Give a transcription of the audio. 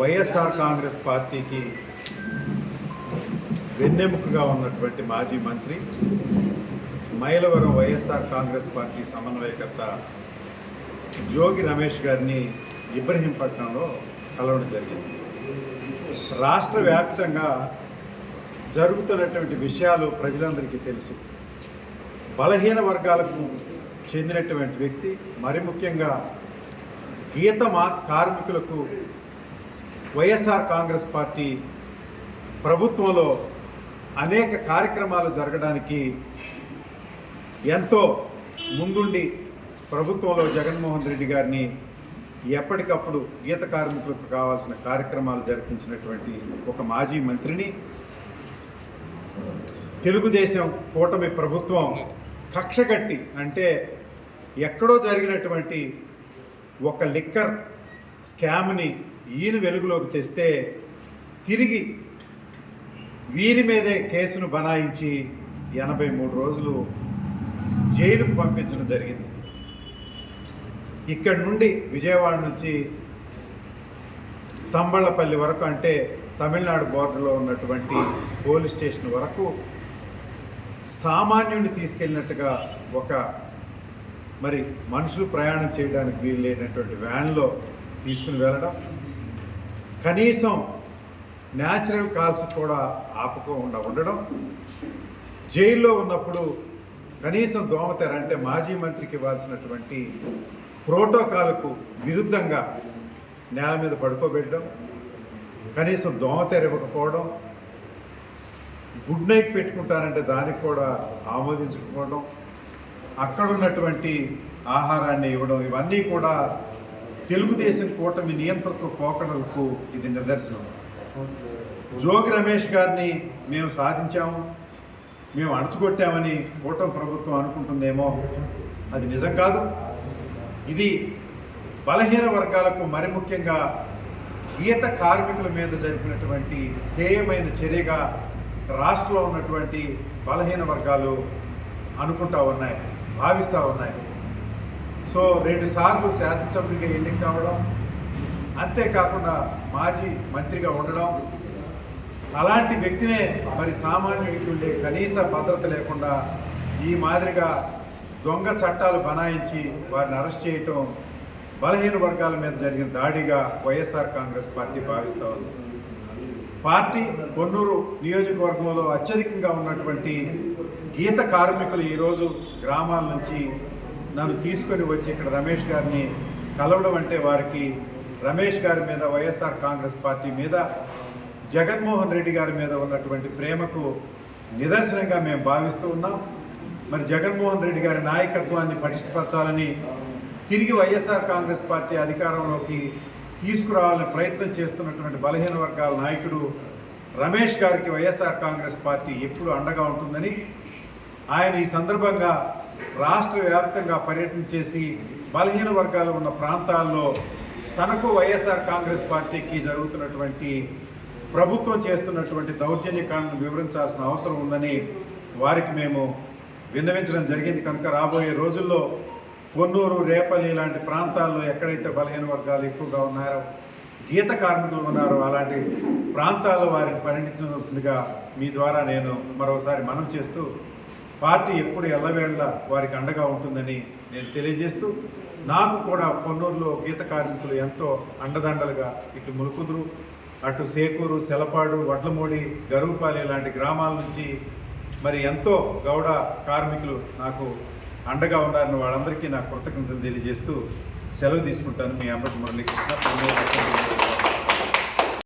వైఎస్ఆర్ కాంగ్రెస్ పార్టీకి వెన్నెముకగా ఉన్నటువంటి మాజీ మంత్రి మైలవరం వైఎస్ఆర్ కాంగ్రెస్ పార్టీ సమన్వయకర్త జోగి రమేష్ గారిని ఇబ్రహీంపట్నంలో కలవడం జరిగింది. రాష్ట్ర వ్యాప్తంగా జరుగుతున్నటువంటి విషయాలు ప్రజలందరికీ తెలుసు. బలహీన వర్గాలకు చెందినటువంటి వ్యక్తి, మరి ముఖ్యంగా గీత కార్మికులకు వైఎస్ఆర్ కాంగ్రెస్ పార్టీ ప్రభుత్వంలో అనేక కార్యక్రమాలు జరగడానికి ఎంతో ముందుండి ప్రభుత్వంలో జగన్మోహన్ రెడ్డి గారిని ఎప్పటికప్పుడు గీత కార్మికులకు కావాల్సిన కార్యక్రమాలు జరిపించినటువంటి ఒక మాజీ మంత్రిని తెలుగుదేశం కూటమి ప్రభుత్వం కక్షగట్టి, అంటే ఎక్కడో జరిగినటువంటి ఒక లిక్కర్ స్కామ్ని ఈయన వెలుగులోకి తెస్తే తిరిగి వీరి మీదే కేసును బనాయించి 83 రోజులు జైలుకు పంపించడం జరిగింది. ఇక్కడి నుండి విజయవాడ నుంచి తంబళ్ళపల్లి వరకు, అంటే తమిళనాడు బోర్డర్లో ఉన్నటువంటి పోలీస్ స్టేషన్ వరకు సామాన్యుడిని తీసుకెళ్ళినట్టుగా ఒక మరి మనుషులు ప్రయాణం చేయడానికి వీలు లేనటువంటి వ్యాన్లో తీసుకుని వెళ్ళడం, కనీసం న్యాచురల్ కాల్స్ కూడా ఆపకుండా ఉండడం, జైల్లో ఉన్నప్పుడు కనీసం దోమతెర, అంటే మాజీ మంత్రికి ఇవ్వాల్సినటువంటి ప్రోటోకాల్కు విరుద్ధంగా నేల మీద పడుకోబెట్టడం, కనీసం దోమతెర ఇవ్వకపోవడం, గుడ్ నైట్ పెట్టుకుంటారంటే దానికి కూడా ఆమోదించకపోవడం, అక్కడ ఉన్నటువంటి ఆహారాన్ని ఇవ్వడం, ఇవన్నీ కూడా తెలుగుదేశం కూటమి నియంత్రిత పోకడలకు ఇది నిదర్శనం. జోగి రమేష్ గారిని మేము సాధించాము, మేము అణచుకొట్టామని కూటమి ప్రభుత్వం అనుకుంటుందేమో, అది నిజం కాదు. ఇది బలహీన వర్గాలకు, మరి ముఖ్యంగా గీత కార్మికుల మీద జరిపినటువంటి హేయమైన చర్యగా రాష్ట్రంలో ఉన్నటువంటి బలహీన వర్గాలు అనుకుంటా ఉన్నాయి, భావిస్తూ ఉన్నాయి. సో 2 సార్లు శాసనసభ్యుడిగా ఎన్నిక కావడం, అంతేకాకుండా మాజీ మంత్రిగా ఉండడం, అలాంటి వ్యక్తినే మరి సామాన్యుడికి ఉండే కనీస భద్రత లేకుండా ఈ మాదిరిగా దొంగ చట్టాలు బనాయించి వారిని అరెస్ట్ చేయటం బలహీన వర్గాల మీద జరిగిన దాడిగా వైఎస్ఆర్ కాంగ్రెస్ పార్టీ భావిస్తూ ఉంది. పార్టీ పొన్నూరు నియోజకవర్గంలో అత్యధికంగా ఉన్నటువంటి గీత కార్మికులు ఈరోజు గ్రామాల నుంచి నన్ను తీసుకొని వచ్చి ఇక్కడ రమేష్ గారిని కలవడం అంటే వారికి రమేష్ గారి మీద, వైఎస్ఆర్ కాంగ్రెస్ పార్టీ మీద, జగన్మోహన్ రెడ్డి గారి మీద ఉన్నటువంటి ప్రేమకు నిదర్శనంగా మేము భావిస్తూ ఉన్నాం. మరి జగన్మోహన్ రెడ్డి గారి నాయకత్వాన్ని పటిష్టపరచాలని, తిరిగి వైఎస్ఆర్ కాంగ్రెస్ పార్టీ అధికారంలోకి తీసుకురావాలని ప్రయత్నం చేస్తున్నటువంటి బలహీన వర్గాల నాయకుడు రమేష్ గారికి వైఎస్ఆర్ కాంగ్రెస్ పార్టీ ఎప్పుడు అండగా ఉంటుందని ఆయన ఈ సందర్భంగా రాష్ట్ర వ్యాప్తంగా పర్యటన చేసి బలహీన వర్గాలు ఉన్న ప్రాంతాల్లో తనకు వైఎస్ఆర్ కాంగ్రెస్ పార్టీకి జరుగుతున్నటువంటి ప్రభుత్వం చేస్తున్నటువంటి దౌర్జన్యకాండను వివరించాల్సిన అవసరం ఉందని వారికి మేము విన్నవించడం జరిగింది. కనుక రాబోయే రోజుల్లో పొన్నూరు, రేపల్లి లాంటి ప్రాంతాల్లో ఎక్కడైతే బలహీన వర్గాలు ఎక్కువగా ఉన్నారో, గీత కార్మికులు ఉన్నారో, అలాంటి ప్రాంతాల్లో వారిని పర్యటించవలసిందిగా మీ ద్వారా నేను మరోసారి మనం చేస్తూ, పార్టీ ఎప్పుడు ఎల్లవేళ వారికి అండగా ఉంటుందని నేను తెలియజేస్తూ, నాకు కూడా పొన్నూరులో గీత కార్మికులు ఎంతో అండదండలుగా, ఇటు ములుకుదురు, అటు సేకూరు, సెలపాడు, వడ్లమూడి, గరువుపాలి లాంటి గ్రామాల నుంచి మరి ఎంతో గౌడ కార్మికులు నాకు అండగా ఉన్నారని వాళ్ళందరికీ నా కృతజ్ఞతలు తెలియజేస్తూ సెలవు తీసుకుంటాను. మీ అంబటి మురళీకృష్ణ.